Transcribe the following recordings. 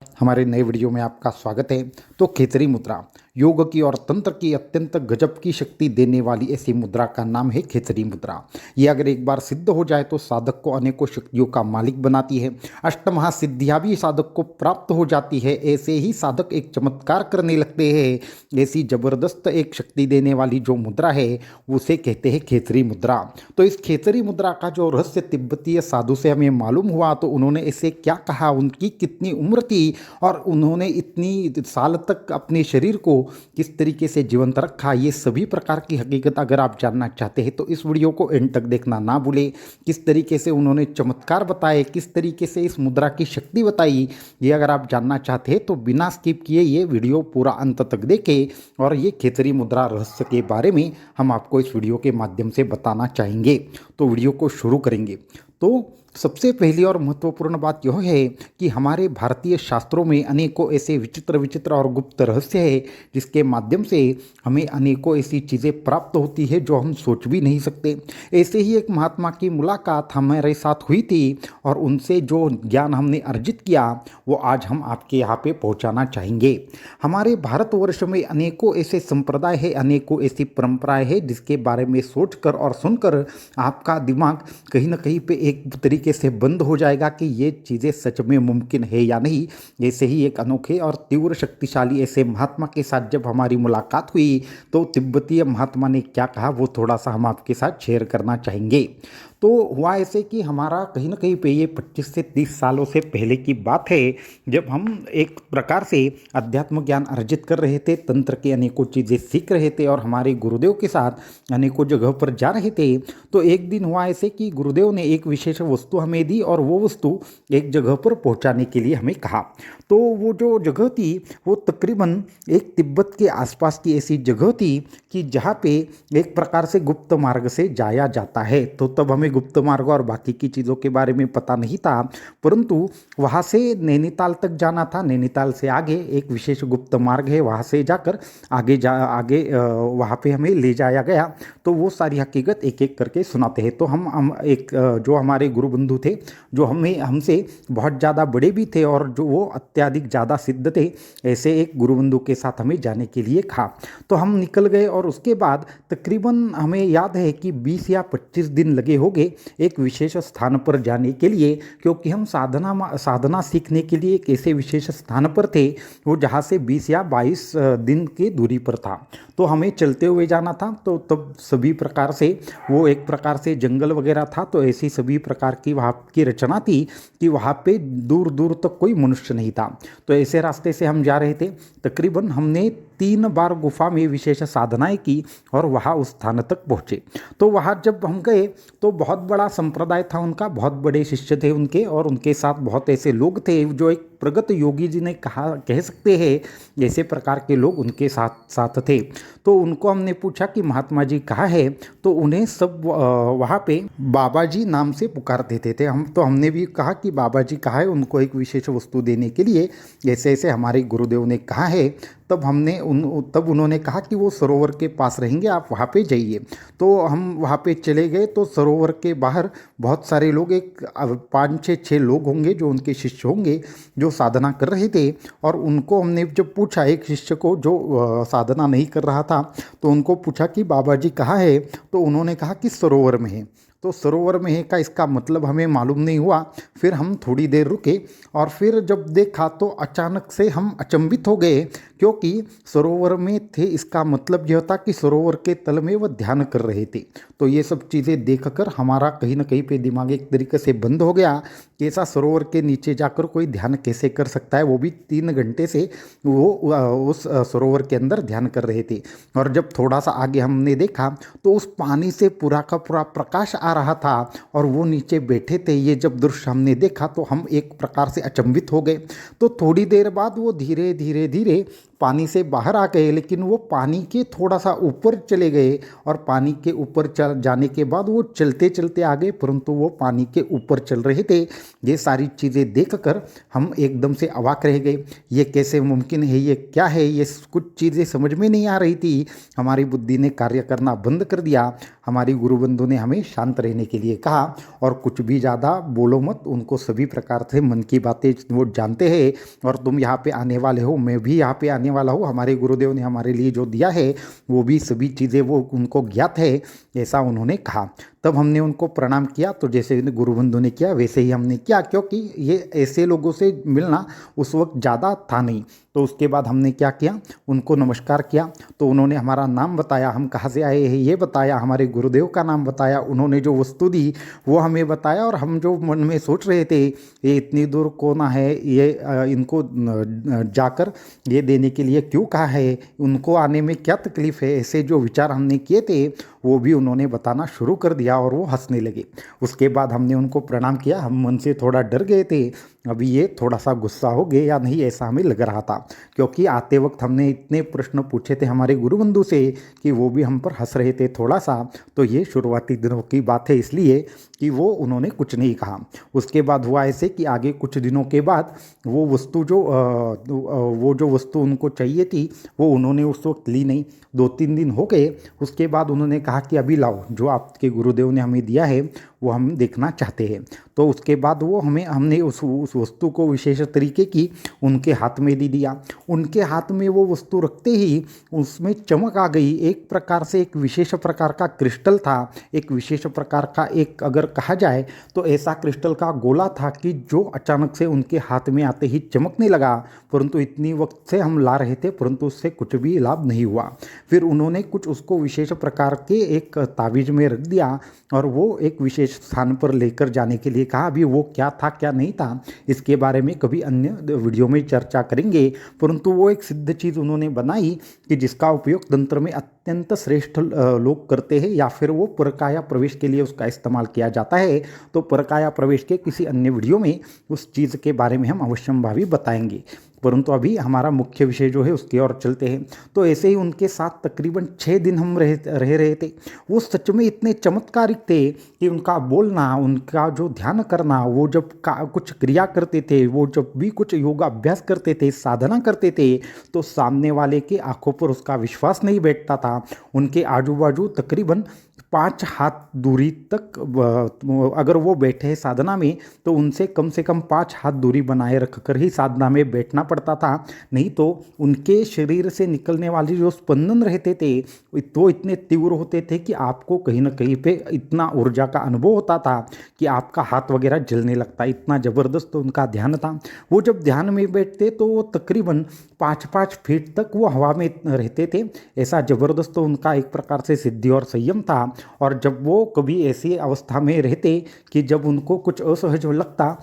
हमारे नए वीडियो में आपका स्वागत है। तो खेचरी मुद्रा योग की और तंत्र की अत्यंत गजब की शक्ति देने वाली ऐसी मुद्रा का नाम है खेचरी मुद्रा। ये अगर एक बार सिद्ध हो जाए तो साधक को अनेकों शक्तियों का मालिक बनाती है। अष्टमहासिद्धियां भी साधक को प्राप्त हो जाती है। ऐसे ही साधक एक चमत्कार करने लगते हैं। ऐसी जबरदस्त एक शक्ति देने वाली जो मुद्रा है उसे कहते हैं खेचरी मुद्रा। तो इस खेचरी मुद्रा का जो रहस्य तिब्बतीय साधु से हमें मालूम हुआ तो उन्होंने इसे क्या कहा, उनकी कितनी उम्र थी और उन्होंने इतनी साल तक अपने शरीर को किस तरीके से जीवंत रखा, ये सभी प्रकार की हकीकत अगर आप जानना चाहते हैं तो इस वीडियो को एंड तक देखना ना भूलें। किस तरीके से उन्होंने चमत्कार बताए, किस तरीके से इस मुद्रा की शक्ति बताई, ये अगर आप जानना चाहते हैं तो बिना स्किप किए ये वीडियो पूरा अंत तक देखें। और ये खेचरी मुद्रा रहस्य के बारे में हम आपको इस वीडियो के माध्यम से बताना चाहेंगे। तो वीडियो को शुरू करेंगे। तो सबसे पहली और महत्वपूर्ण बात यह है कि हमारे भारतीय शास्त्रों में अनेकों ऐसे विचित्र विचित्र और गुप्त रहस्य है जिसके माध्यम से हमें अनेकों ऐसी चीज़ें प्राप्त होती है जो हम सोच भी नहीं सकते। ऐसे ही एक महात्मा की मुलाकात हमारे साथ हुई थी और उनसे जो ज्ञान हमने अर्जित किया वो आज हम आपके यहाँ पे पहुँचाना चाहेंगे। हमारे भारतवर्ष में अनेकों ऐसे संप्रदाय है, अनेकों ऐसी परंपराएं हैं जिसके बारे में सोचकर और सुनकर आपका दिमाग कहीं ना कहीं पे एक तरीके से बंद हो जाएगा कि ये चीज़ें सच में मुमकिन है या नहीं। जैसे ही एक अनोखे और तीव्र शक्तिशाली ऐसे महात्मा के साथ जब हमारी मुलाकात हुई तो तिब्बतीय महात्मा ने क्या कहा वो थोड़ा सा हम आपके साथ शेयर करना चाहेंगे। तो हुआ ऐसे कि हमारा कहीं ना कहीं पे ये 25 से 30 सालों से पहले की बात है जब हम एक प्रकार से अध्यात्म ज्ञान अर्जित कर रहे थे, तंत्र की अनेकों चीज़ें सीख रहे थे और हमारे गुरुदेव के साथ अनेकों जगह पर जा रहे थे। तो एक दिन हुआ ऐसे कि गुरुदेव ने एक विशेष वस्तु हमें दी और वो वस्तु एक जगह पर पहुंचाने के लिए हमें कहा। तो वो जो जगह थी वो तकरीबन एक तिब्बत के आसपास की ऐसी जगह थी कि जहाँ पे एक प्रकार से गुप्त मार्ग से जाया जाता है। तो तब हमें गुप्त मार्ग और बाकी की चीज़ों के बारे में पता नहीं था, परंतु वहाँ से नैनीताल तक जाना था। नैनीताल से आगे एक विशेष गुप्त मार्ग है, वहाँ से जाकर आगे वहाँ पे हमें ले जाया गया। तो वो सारी हकीकत एक एक करके सुनाते हैं। तो हम एक जो हमारे गुरु बंधु थे जो हमसे बहुत ज़्यादा बड़े भी थे और जो वो अत्यधिक ज़्यादा सिद्ध थे, ऐसे एक गुरु बंधु के साथ हमें जाने के लिए कहा। तो हम निकल गए और उसके बाद तकरीबन हमें याद है कि 20 या 25 दिन लगे होंगे एक विशेष स्थान पर जाने के लिए, क्योंकि हम साधना सीखने के लिए एक ऐसे विशेष स्थान पर थे वो जहाँ से 20 या 22 दिन की दूरी पर था। तो हमें चलते हुए जाना था। तो तब सभी प्रकार से वो एक प्रकार से जंगल वगैरह था, तो ऐसी सभी प्रकार की वहाँ की रचना थी कि वहाँ पे दूर दूर तक कोई मनुष्य नहीं था। तो ऐसे रास्ते से हम जा रहे थे। तकरीबन हमने 3 बार गुफा में विशेष साधनाएं की और वहाँ उस स्थान तक पहुँचे। तो वहाँ जब हम गए तो बहुत बड़ा संप्रदाय था उनका, बहुत बड़े शिष्य थे उनके और उनके साथ बहुत ऐसे लोग थे जो एक प्रगत योगी जी ने कह सकते हैं ऐसे प्रकार के लोग उनके साथ साथ थे। तो उनको हमने पूछा कि महात्मा जी कहाँ है, तो उन्हें सब वहाँ पे बाबा जी नाम से पुकार देते थे। हमने भी कहा कि बाबा जी कहाँ है, उनको एक विशेष वस्तु देने के लिए ऐसे ऐसे हमारे गुरुदेव ने कहा है। तब उन्होंने कहा कि वो सरोवर के पास रहेंगे, आप वहाँ पे जाइए। तो हम वहाँ पे चले गए। तो सरोवर के बाहर बहुत सारे लोग, एक 5 6 लोग होंगे जो उनके शिष्य होंगे जो साधना कर रहे थे। और उनको हमने जब पूछा, एक शिष्य को जो साधना नहीं कर रहा था, तो उनको पूछा कि बाबा जी कहाँ है, तो उन्होंने कहा कि सरोवर में है। तो सरोवर में है का इसका मतलब हमें मालूम नहीं हुआ। फिर हम थोड़ी देर रुके और फिर जब देखा तो अचानक से हम अचंभित हो गए, क्योंकि सरोवर में थे इसका मतलब यह था कि सरोवर के तल में वह ध्यान कर रहे थे। तो ये सब चीज़ें देखकर हमारा कहीं ना कहीं पे दिमाग एक तरीके से बंद हो गया कि ऐसा सरोवर के नीचे जाकर कोई ध्यान कैसे कर सकता है, वो भी 3 घंटे से वो उस सरोवर के अंदर ध्यान कर रहे थे। और जब थोड़ा सा आगे हमने देखा तो उस पानी से पूरा का पूरा प्रकाश आ रहा था और वो नीचे बैठे थे। ये जब दृश्य हमने देखा तो हम एक प्रकार से अचंभित हो गए। तो थोड़ी देर बाद वो धीरे धीरे धीरे पानी से बाहर आ गए, लेकिन वो पानी के थोड़ा सा ऊपर चले गए और पानी के ऊपर चल जाने के बाद वो चलते चलते आ गए, परंतु वो पानी के ऊपर चल रहे थे। ये सारी चीज़ें देखकर हम एकदम से अवाक रह गए। ये कैसे मुमकिन है, ये क्या है, ये कुछ चीज़ें समझ में नहीं आ रही थी। हमारी बुद्धि ने कार्य करना बंद कर दिया। हमारी गुरुबंधु ने हमें शांत रहने के लिए कहा और कुछ भी ज़्यादा बोलो मत, उनको सभी प्रकार से मन की बातें वो जानते हैं और तुम यहाँ पे आने वाले हो, मैं भी यहाँ पे आने वाला हूँ, हमारे गुरुदेव ने हमारे लिए जो दिया है वो भी सभी चीज़ें वो उनको ज्ञात है, ऐसा उन्होंने कहा। तब हमने उनको प्रणाम किया, तो जैसे गुरुबंधु ने किया वैसे ही हमने किया, क्योंकि ये ऐसे लोगों से मिलना उस वक्त ज़्यादा था नहीं। तो उसके बाद हमने क्या किया, उनको नमस्कार किया। तो उन्होंने हमारा नाम बताया, हम कहाँ से आए हैं ये बताया, हमारे गुरुदेव का नाम बताया, उन्होंने जो वस्तु दी वो हमें बताया। और हम जो मन में सोच रहे थे ये इतनी दूर कौन है, ये इनको जाकर ये देने के लिए क्यों कहा है, उनको आने में क्या तकलीफ़ है, ऐसे जो विचार हमने किए थे वो भी उन्होंने बताना शुरू कर दिया और वो हंसने लगे। उसके बाद हमने उनको प्रणाम किया। हम मन से थोड़ा डर गए थे, अभी ये थोड़ा सा गुस्सा हो गए या नहीं ऐसा हमें लग रहा था, क्योंकि आते वक्त हमने इतने प्रश्न पूछे थे हमारे गुरुबंधु से कि वो भी हम पर हंस रहे थे थोड़ा सा। तो ये शुरुआती दिनों की बात है, इसलिए कि वो उन्होंने कुछ नहीं कहा। उसके बाद हुआ ऐसे कि आगे कुछ दिनों के बाद वो वस्तु जो वस्तु उनको चाहिए थी वो उन्होंने उस वक्त ली नहीं। 2-3 दिन हो गए, उसके बाद उन्होंने कहा कि अभी लाओ, जो आपके गुरुदेव ने हमें दिया है वो हम देखना चाहते हैं। तो उसके बाद वो हमने उस वस्तु को विशेष तरीके की उनके हाथ में दे दिया। उनके हाथ में वो वस्तु रखते ही उसमें चमक आ गई। एक प्रकार से एक विशेष प्रकार का क्रिस्टल था, एक विशेष प्रकार का, एक अगर कहा जाए तो ऐसा क्रिस्टल का गोला था कि जो अचानक से उनके हाथ में आते ही चमकने लगा। परंतु इतनी वक्त से हम ला रहे थे परंतु उससे कुछ भी लाभ नहीं हुआ। फिर उन्होंने कुछ उसको विशेष प्रकार के एक तावीज में रख दिया और वो एक विशेष स्थान पर लेकर जाने के लिए कहा। अभी वो क्या था क्या नहीं था इसके बारे में कभी अन्य वीडियो में चर्चा करेंगे, परंतु वो एक सिद्ध चीज़ उन्होंने बनाई कि जिसका उपयोग तंत्र में अत्यंत श्रेष्ठ लोग करते हैं, या फिर वो परकाया प्रवेश के लिए उसका इस्तेमाल किया जाता है। तो परकाया प्रवेश के किसी अन्य वीडियो में उस चीज़ के बारे में हम अवश्यंभावी बताएंगे, परंतु अभी हमारा मुख्य विषय जो है उसकी ओर चलते हैं। तो ऐसे ही उनके साथ तकरीबन 6 दिन हम रह रहे थे। वो सच में इतने चमत्कारिक थे कि उनका बोलना, उनका जो ध्यान करना, वो जब कुछ क्रिया करते थे, वो जब भी कुछ योगा अभ्यास करते थे, साधना करते थे, तो सामने वाले के आंखों पर उसका विश्वास नहीं बैठता था। उनके आजू बाजू तकरीबन 5 हाथ दूरी तक अगर वो बैठे हैं साधना में तो उनसे कम से कम 5 हाथ दूरी बनाए रखकर ही साधना में बैठना पड़ता था, नहीं तो उनके शरीर से निकलने वाले जो स्पंदन रहते थे तो इतने तीव्र होते थे कि आपको कहीं ना कहीं पे इतना ऊर्जा का अनुभव होता था कि आपका हाथ वगैरह जलने लगता। इतना ज़बरदस्त उनका ध्यान था। वो जब ध्यान में बैठते तो वो तकरीबन 5-5 फीट तक वो हवा में रहते थे। ऐसा ज़बरदस्त उनका एक प्रकार से सिद्धि और संयम था। और जब वो कभी ऐसी अवस्था में रहते कि जब उनको कुछ असहज लगता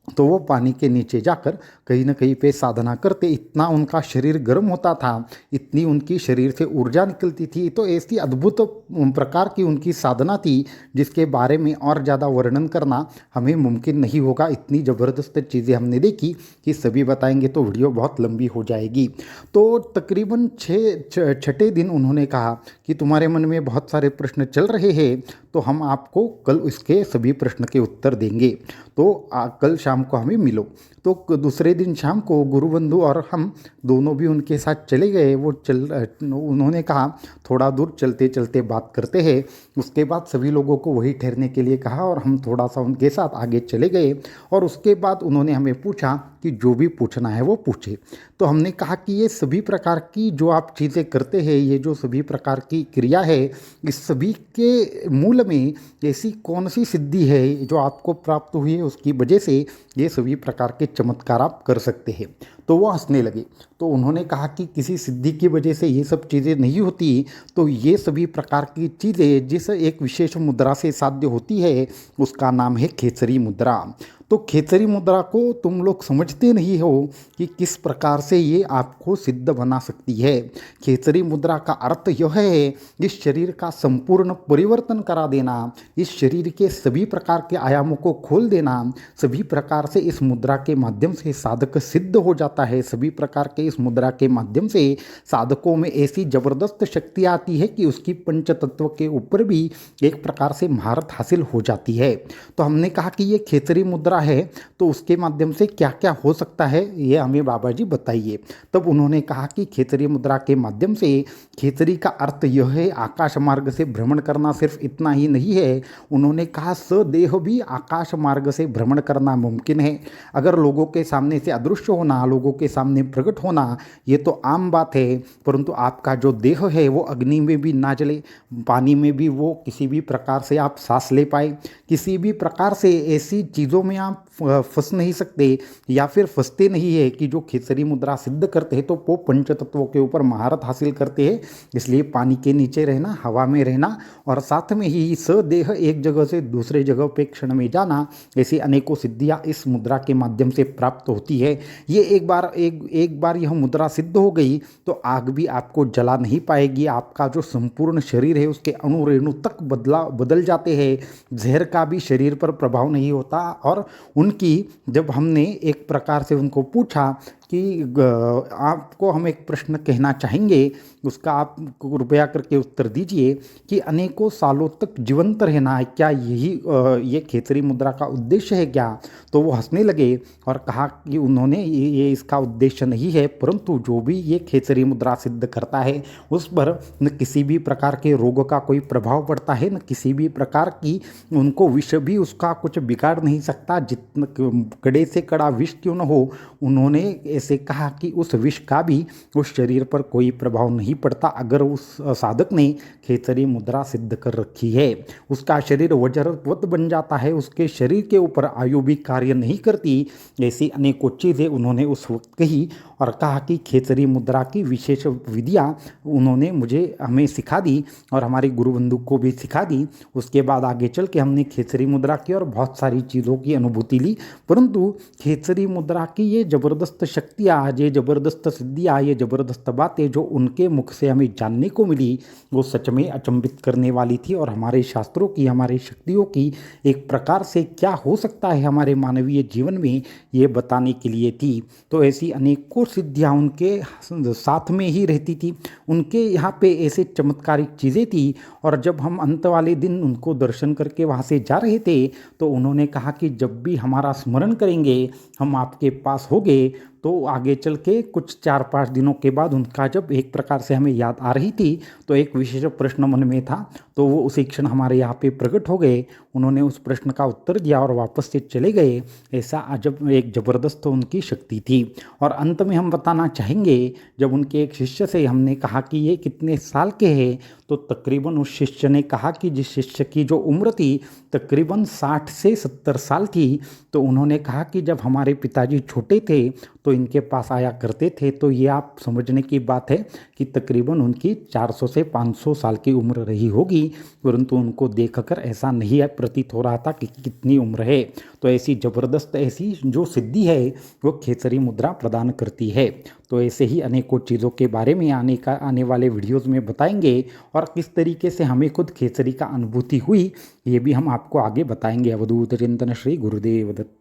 तो वो पानी के नीचे जाकर कहीं ना कहीं पे साधना करते। इतना उनका शरीर गर्म होता था, इतनी उनकी शरीर से ऊर्जा निकलती थी। तो ऐसी अद्भुत प्रकार की उनकी साधना थी जिसके बारे में और ज़्यादा वर्णन करना हमें मुमकिन नहीं होगा। इतनी ज़बरदस्त चीज़ें हमने देखी कि सभी बताएंगे तो वीडियो बहुत लंबी हो जाएगी। तो तकरीबन 6 दिन उन्होंने कहा कि तुम्हारे मन में बहुत सारे प्रश्न चल रहे हैं, तो हम आपको कल इसके सभी प्रश्न के उत्तर देंगे। तो कल शाम को हमें मिलो। तो दूसरे दिन शाम को गुरुबंधु और हम दोनों भी उनके साथ चले गए। उन्होंने कहा थोड़ा दूर चलते चलते बात करते हैं। उसके बाद सभी लोगों को वहीं ठहरने के लिए कहा और हम थोड़ा सा उनके साथ आगे चले गए। और उसके बाद उन्होंने हमें पूछा कि जो भी पूछना है वो पूछे। तो हमने कहा कि ये सभी प्रकार की जो आप चीज़ें करते हैं, ये जो सभी प्रकार की क्रिया है, इस सभी के मूल में ऐसी कौन सी सिद्धि है जो आपको प्राप्त हुई है, उसकी वजह से ये सभी प्रकार के चमत्कार आप कर सकते हैं। तो वो हंसने लगे। तो उन्होंने कहा कि किसी सिद्धि की वजह से ये सब चीज़ें नहीं होती, तो ये सभी प्रकार की चीज़ें जिस एक विशेष मुद्रा से साध्य होती है उसका नाम है खेसरी मुद्रा। तो खेचरी मुद्रा को तुम लोग समझते नहीं हो कि किस प्रकार से ये आपको सिद्ध बना सकती है। खेचरी मुद्रा का अर्थ यह है इस शरीर का संपूर्ण परिवर्तन करा देना, इस शरीर के सभी प्रकार के आयामों को खोल देना। सभी प्रकार से इस मुद्रा के माध्यम से साधक सिद्ध हो जाता है। सभी प्रकार के इस मुद्रा के माध्यम से साधकों में ऐसी जबरदस्त शक्ति आती है कि उसकी पंचतत्व के ऊपर भी एक प्रकार से महारत हासिल हो जाती है। तो हमने कहा कि ये खेचरी मुद्रा है, तो उसके माध्यम से क्या क्या हो सकता है ये हमें बाबा जी बताइए। तब उन्होंने कहा कि खेचरी मुद्रा के माध्यम से, खेचरी का अर्थ यह है आकाश मार्ग से भ्रमण करना, सिर्फ इतना ही नहीं है। उन्होंने कहा सदेह भी आकाश मार्ग से भ्रमण करना मुमकिन है। अगर लोगों के सामने से अदृश्य होना, लोगों के सामने प्रकट होना, ये तो आम बात है, परंतु आपका जो देह है वो अग्नि में भी ना जले, पानी में भी वो किसी भी प्रकार से आप सांस ले पाए, किसी भी प्रकार से ऐसी चीज़ों में आप फंस नहीं सकते या फिर फंसते नहीं है कि जो खेचरी मुद्रा सिद्ध करते हैं तो वो पंच तत्वों के ऊपर महारत हासिल करते हैं। इसलिए पानी के नीचे रहना, हवा में रहना और साथ में ही सदेह एक जगह से दूसरे जगह पे क्षण में जाना, ऐसी अनेकों सिद्धियाँ इस मुद्रा के माध्यम से प्राप्त होती है। ये एक बार यह मुद्रा सिद्ध हो गई तो आग भी आपको जला नहीं पाएगी। आपका जो संपूर्ण शरीर है उसके अणु रेणु तक बदल जाते हैं। जहर का भी शरीर पर प्रभाव नहीं होता। और उनकी जब हमने एक प्रकार से उनको पूछा कि आपको हम एक प्रश्न कहना चाहेंगे, उसका आप कृपया करके उत्तर दीजिए कि अनेकों सालों तक जीवंत रहना है, क्या यही ये खेचरी मुद्रा का उद्देश्य है क्या? तो वो हंसने लगे और कहा कि उन्होंने ये इसका उद्देश्य नहीं है, परंतु जो भी ये खेचरी मुद्रा सिद्ध करता है उस पर न किसी भी प्रकार के रोग का कोई प्रभाव पड़ता है, न किसी भी प्रकार की उनको विष भी उसका कुछ बिगाड़ नहीं सकता। जितना कड़े से कड़ा विष क्यों न हो, उन्होंने ऐसे कहा कि उस विष का भी उस शरीर पर कोई प्रभाव नहीं पड़ता अगर उस साधक ने खेचरी मुद्रा सिद्ध कर रखी है। उसका शरीर वज्रवत बन जाता है, उसके शरीर के ऊपर आयु भी कार्य नहीं करती। ऐसी अनेकों चीज़ें उन्होंने उस वक्त कही और कहा कि खेचरी मुद्रा की विशेष विधियाँ उन्होंने हमें सिखा दी और हमारे गुरु बंधु को भी सिखा दी। उसके बाद आगे चल के हमने खेचरी मुद्रा की और बहुत सारी चीज़ों की अनुभूति ली, परंतु खेचरी मुद्रा की ये जबरदस्त शक्तियाँ, ये जबरदस्त सिद्धियाँ, ये जबरदस्त बातें जो उनके मुख से हमें जानने को मिली वो सच में अचंभित करने वाली थी। और हमारे शास्त्रों की, हमारे शक्तियों की एक प्रकार से क्या हो सकता है हमारे मानवीय जीवन में, ये बताने के लिए थी। तो ऐसी अनेकों सिद्धियाँ उनके साथ में ही रहती थी। उनके यहाँ पे ऐसे चमत्कारिक चीज़ें थी। और जब हम अंत वाले दिन उनको दर्शन करके वहाँ से जा रहे थे तो उन्होंने कहा कि जब भी हमारा स्मरण करेंगे, हम आपके पास होंगे। तो आगे चल के कुछ 4-5 दिनों के बाद उनका जब एक प्रकार से हमें याद आ रही थी तो एक विशेष प्रश्न मन में था, तो वो उसी क्षण हमारे यहाँ पे प्रकट हो गए। उन्होंने उस प्रश्न का उत्तर दिया और वापस से चले गए। ऐसा अजब एक ज़बरदस्त उनकी शक्ति थी। और अंत में हम बताना चाहेंगे, जब उनके एक शिष्य से हमने कहा कि ये कितने साल के हैं, तो तकरीबन उस शिष्य ने कहा कि जिस शिष्य की जो उम्र थी तकरीबन 60 से 70 साल थी। तो उन्होंने कहा कि जब हमारे पिताजी छोटे थे तो इनके पास आया करते थे। तो ये आप समझने की बात है कि तकरीबन उनकी 400 से 500 साल की उम्र रही होगी, परंतु उनको देखकर ऐसा नहीं प्रतीत हो रहा था कि कितनी उम्र है। तो ऐसी ज़बरदस्त, ऐसी जो सिद्धि है वो खेचरी मुद्रा प्रदान करती है। तो ऐसे ही अनेकों चीज़ों के बारे में आने वाले वीडियोज़ में बताएंगे और किस तरीके से हमें खुद खेचरी का अनुभूति हुई ये भी हम आपको आगे बताएंगे। अवधूत चिंतन श्री गुरुदेव दत्त।